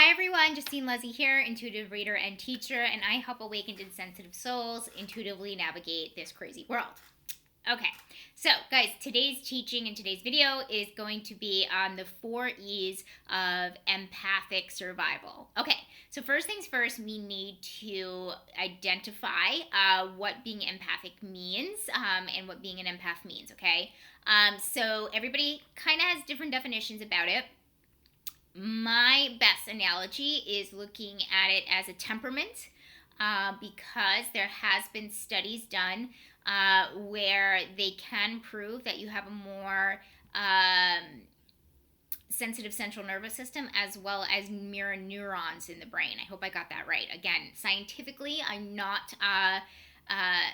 Hi everyone, Justine Lezzie here, intuitive reader and teacher, and I help awakened and sensitive souls intuitively navigate this crazy world. Okay, so guys, today's teaching in today's video is going to be on the 4 E's of empathic survival. Okay, so first things first, we need to identify what being empathic means and what being an empath means, okay? So everybody kind of has different definitions about it. My best analogy is looking at it as a temperament because there has been studies done where they can prove that you have a more sensitive central nervous system as well as mirror neurons in the brain. I hope I got that right. Again, scientifically, I'm not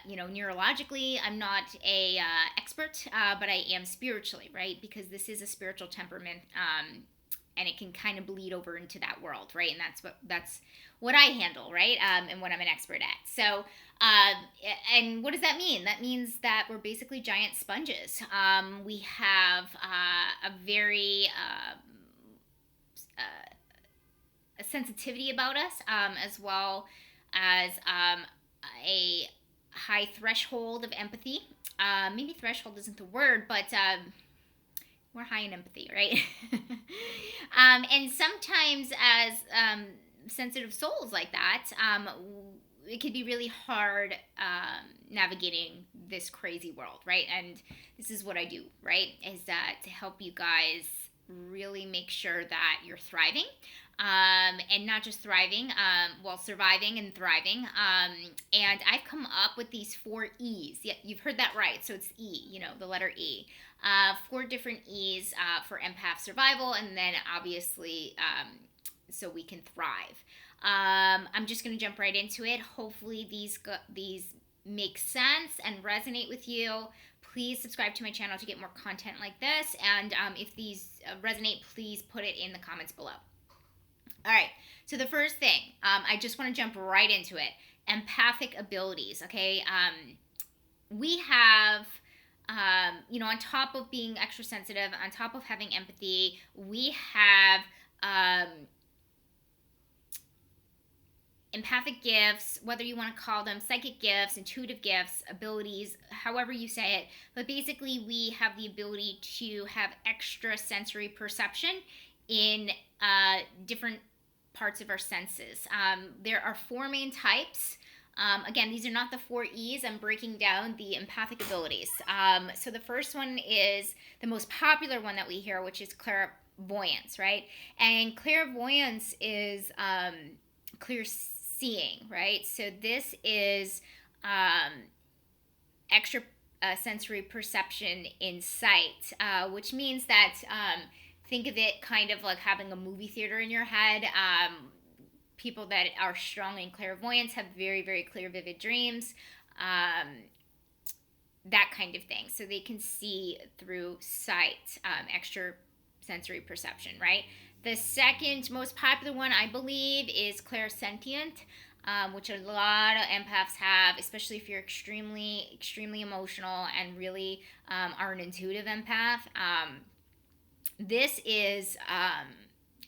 neurologically, I'm not a expert, but I am spiritually, right? Because this is a spiritual temperament, and it can kind of bleed over into that world, right? And that's what I handle, right? And what I'm an expert at. So, and what does that mean? That means that we're basically giant sponges. We have a very a sensitivity about us, as well as a high threshold of empathy. Maybe threshold isn't the word, but we're high in empathy, right? And sometimes as sensitive souls like that, it can be really hard navigating this crazy world, right? And this is what I do, right? Is that to help you guys really make sure that you're thriving. And not just thriving, surviving and thriving. And I've come up with these 4 E's. Yeah, you've heard that right. So it's E, the letter E. 4 different E's for empath survival, and then obviously so we can thrive. I'm just going to jump right into it. Hopefully these make sense and resonate with you. Please subscribe to my channel to get more content like this. And if these resonate, please put it in the comments below. All right, so the first thing, I just want to jump right into it. Empathic abilities, okay? We have, on top of being extra sensitive, on top of having empathy, we have empathic gifts, whether you want to call them psychic gifts, intuitive gifts, abilities, however you say it. But basically, we have the ability to have extra sensory perception in different parts of our senses. There are 4 main types. Again, these are not the 4 E's. I'm breaking down the empathic abilities. So the first one is the most popular one that we hear, which is clairvoyance, right? And clairvoyance is clear seeing, right? So this is extra sensory perception in sight, which means that think of it kind of like having a movie theater in your head. People that are strong in clairvoyance have very, very clear, vivid dreams, that kind of thing. So they can see through sight, extra sensory perception, right? The second most popular one, I believe, is clairsentient, which a lot of empaths have, especially if you're extremely, extremely emotional and really are an intuitive empath. This is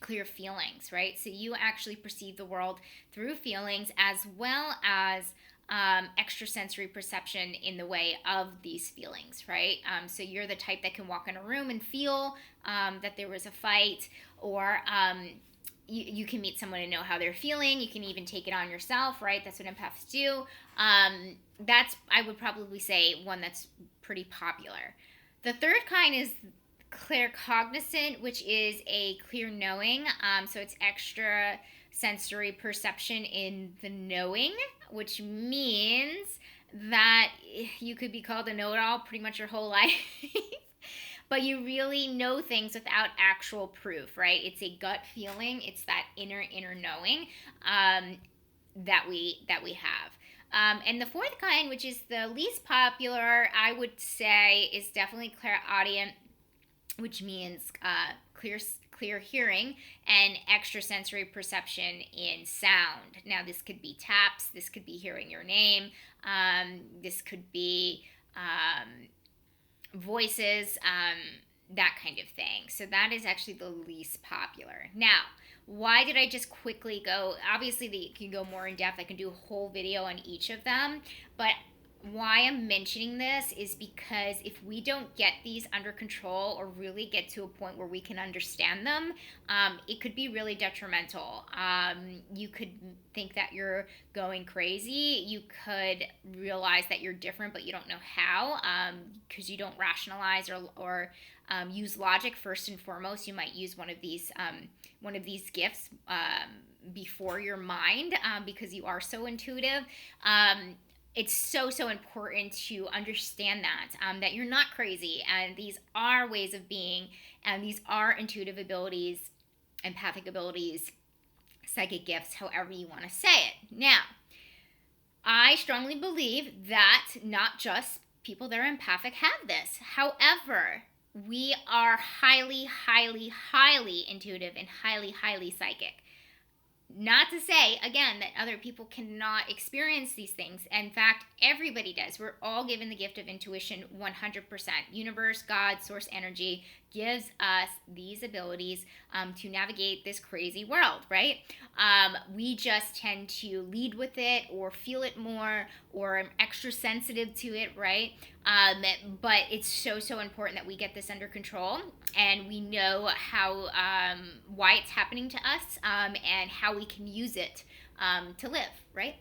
clear feelings, right? So you actually perceive the world through feelings as well as extrasensory perception in the way of these feelings, right? So you're the type that can walk in a room and feel that there was a fight, or you can meet someone and know how they're feeling. You can even take it on yourself, right? That's what empaths do. That's, I would probably say, one that's pretty popular. The third kind is claircognizant, which is a clear knowing. So it's extra sensory perception in the knowing, which means that you could be called a know-it-all pretty much your whole life. But you really know things without actual proof, right? It's a gut feeling. It's that inner knowing that we have. And the fourth kind, which is the least popular, I would say, is definitely clairaudient, which means clear hearing and extrasensory perception in sound. Now, this could be taps. This could be hearing your name. This could be voices, that kind of thing. So that is actually the least popular. Now, Why did I just quickly go? Obviously, you can go more in depth. I can do a whole video on each of them, but why I'm mentioning this is because if we don't get these under control or really get to a point where we can understand them, it could be really detrimental. You could think that you're going crazy. You could realize that you're different, but you don't know how, because you don't rationalize or use logic first and foremost. You might use one of these gifts before your mind, because you are so intuitive. It's so important to understand that you're not crazy, and these are ways of being, and these are intuitive abilities, empathic abilities, psychic gifts, however you want to say it. Now, I strongly believe that not just people that are empathic have this. However, we are highly intuitive and highly psychic. Not to say, again, that other people cannot experience these things. In fact, everybody does. We're all given the gift of intuition 100%. Universe, God, source energy gives us these abilities to navigate this crazy world, right? We just tend to lead with it or feel it more or am extra sensitive to it, right? But it's so important that we get this under control and we know how why it's happening to us, and how we can use it to live, right?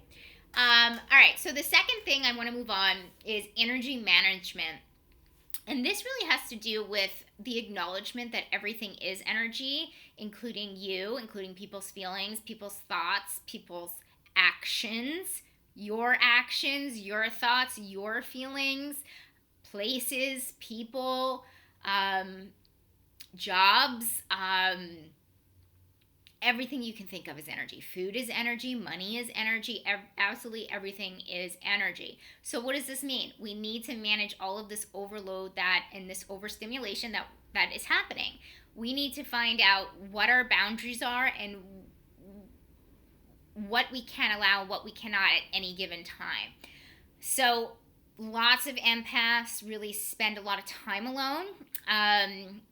All right, so the second thing I want to move on is energy management. And this really has to do with the acknowledgement that everything is energy, including you, including people's feelings, people's thoughts, people's actions, your thoughts, your feelings, places, people, jobs, everything you can think of is energy. Food is energy, money is energy, absolutely everything is energy. So what does this mean? We need to manage all of this overload and this overstimulation that is happening. We need to find out what our boundaries are and what we can allow, what we cannot at any given time. So lots of empaths really spend a lot of time alone,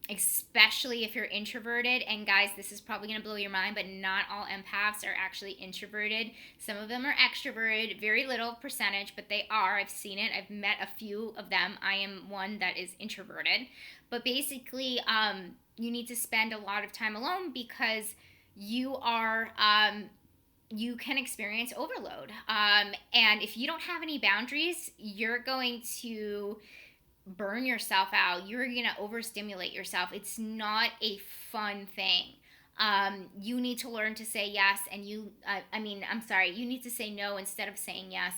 especially if you're introverted. And guys, this is probably going to blow your mind, but not all empaths are actually introverted. Some of them are extroverted, very little percentage, but they are. I've seen it. I've met a few of them. I am one that is introverted. But basically, you need to spend a lot of time alone because you can experience overload. And if you don't have any boundaries, you're going to burn yourself out. You're going to overstimulate yourself. It's not a fun thing. You need to learn to say yes, and you need to say no instead of saying yes,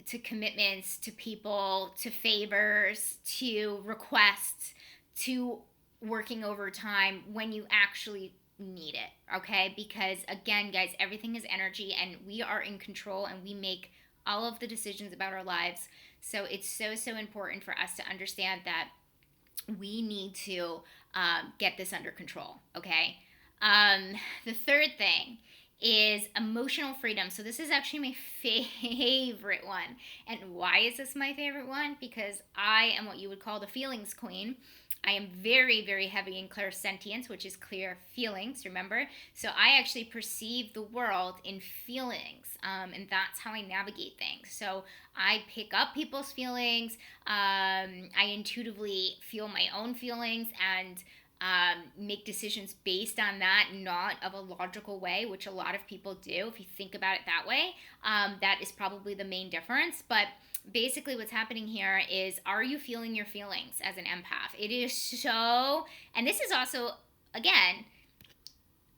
to commitments, to people, to favors, to requests, to working overtime when you actually need it, okay? Because again, guys, everything is energy and we are in control and we make all of the decisions about our lives. So it's so important for us to understand that we need to get this under control, okay? The third thing is emotional freedom. So this is actually my favorite one. And why is this my favorite one? Because I am what you would call the feelings queen. I am very heavy in clairsentience, which is clear feelings, remember? So I actually perceive the world in feelings, and that's how I navigate things. So I pick up people's feelings, I intuitively feel my own feelings, and make decisions based on that, not of a logical way, which a lot of people do. If you think about it that way, that is probably the main difference. But basically what's happening here is, are you feeling your feelings as an empath? It is so, and this is also, again,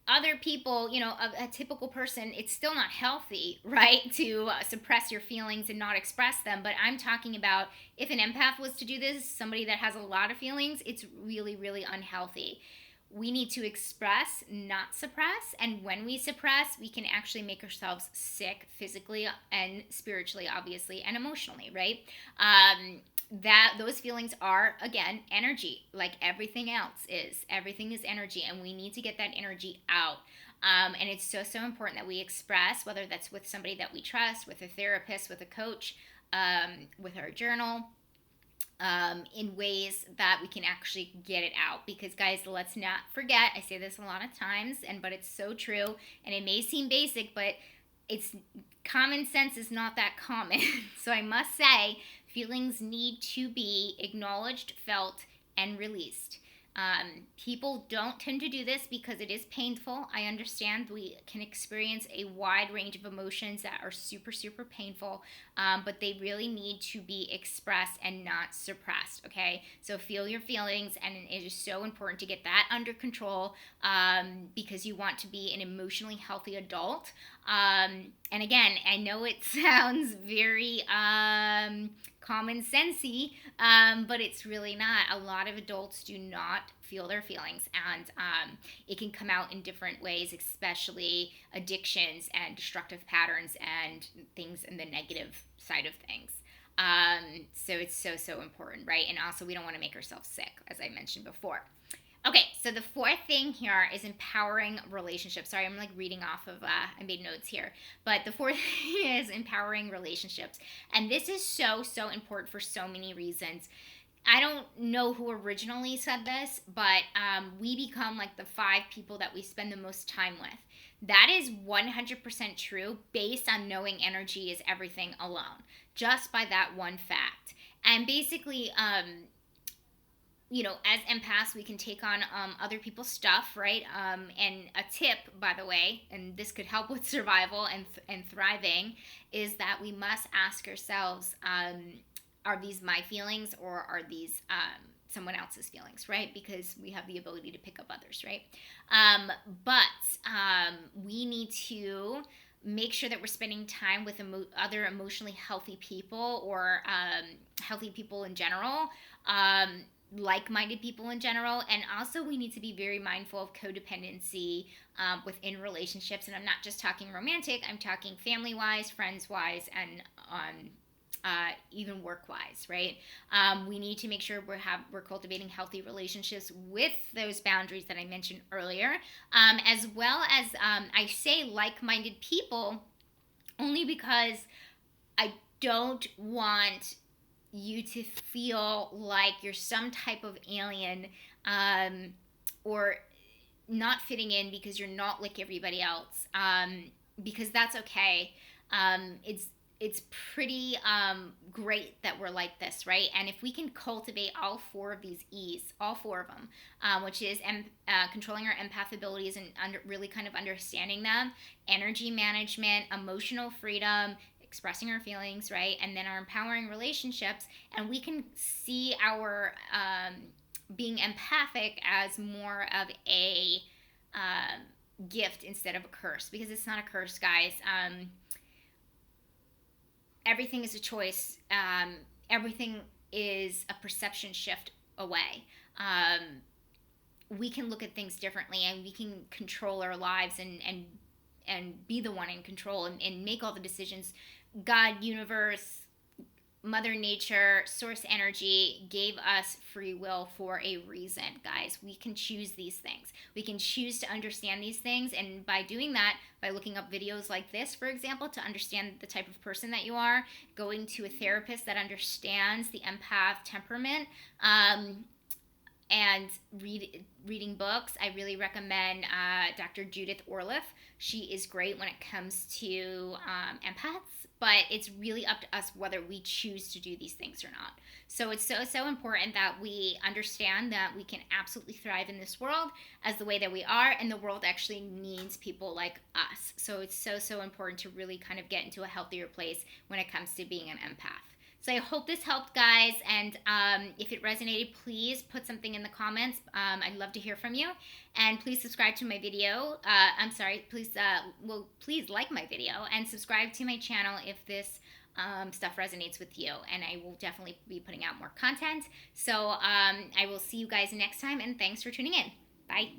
other people, a typical person, it's still not healthy, right, to suppress your feelings and not express them. But I'm talking about if an empath was to do this, somebody that has a lot of feelings, it's really unhealthy. We need to express, not suppress. And when we suppress, we can actually make ourselves sick physically and spiritually, obviously, and emotionally, right? Those feelings are, again, energy, like everything else is. Everything is energy, and we need to get that energy out. And it's so important that we express, whether that's with somebody that we trust, with a therapist, with a coach, with our journal, in ways that we can actually get it out. Because guys, let's not forget, I say this a lot of times, but it's so true, and it may seem basic, but it's common sense is not that common. So I must say, feelings need to be acknowledged, felt, and released. People don't tend to do this because it is painful. I understand we can experience a wide range of emotions that are super, super painful, but they really need to be expressed and not suppressed, okay? So feel your feelings, and it is so important to get that under control, because you want to be an emotionally healthy adult. And again, I know it sounds very common sensey, but it's really not. A lot of adults do not feel their feelings, and it can come out in different ways, especially addictions and destructive patterns and things in the negative side of things. So it's so, so important, right? And also, we don't want to make ourselves sick, as I mentioned before. Okay, so the fourth thing here is empowering relationships. Sorry, I'm like reading off of, I made notes here. But the fourth thing is empowering relationships. And this is so, so important for so many reasons. I don't know who originally said this, but we become like the 5 people that we spend the most time with. That is 100% true based on knowing energy is everything alone, just by that one fact. And basically, as empaths, we can take on other people's stuff, right? And a tip, by the way, and this could help with survival and thriving, is that we must ask ourselves, are these my feelings, or are these someone else's feelings, right? Because we have the ability to pick up others, right? But we need to make sure that we're spending time with other emotionally healthy people, or healthy people in general, like-minded people in general. And also, we need to be very mindful of codependency within relationships. And I'm not just talking romantic, I'm talking family-wise, friends-wise, and even work-wise, right? We need to make sure we're cultivating healthy relationships with those boundaries that I mentioned earlier, as well as I say like-minded people only because I don't want you to feel like you're some type of alien, or not fitting in because you're not like everybody else, because that's okay. It's pretty great that we're like this, right? And if we can cultivate all 4 of these E's, all 4 of them, which is controlling our empath abilities and really kind of understanding them, energy management, emotional freedom, expressing our feelings, right? And then our empowering relationships, and we can see our being empathic as more of a gift instead of a curse, because it's not a curse, guys. Everything is a choice. Everything is a perception shift away. We can look at things differently, and we can control our lives and be the one in control, and make all the decisions. God, universe, Mother Nature, source energy gave us free will for a reason, guys. We can choose these things. We can choose to understand these things, and by doing that, by looking up videos like this, for example, to understand the type of person that you are, going to a therapist that understands the empath temperament, and reading books. I really recommend Dr. Judith Orliff. She is great when it comes to empaths, but it's really up to us whether we choose to do these things or not. So it's so, so important that we understand that we can absolutely thrive in this world as the way that we are, and the world actually needs people like us. So it's so, so important to really kind of get into a healthier place when it comes to being an empath. So I hope this helped, guys, and if it resonated, please put something in the comments. I'd love to hear from you, and please subscribe to my video. Please like my video and subscribe to my channel if this stuff resonates with you, and I will definitely be putting out more content. So I will see you guys next time, and thanks for tuning in. Bye.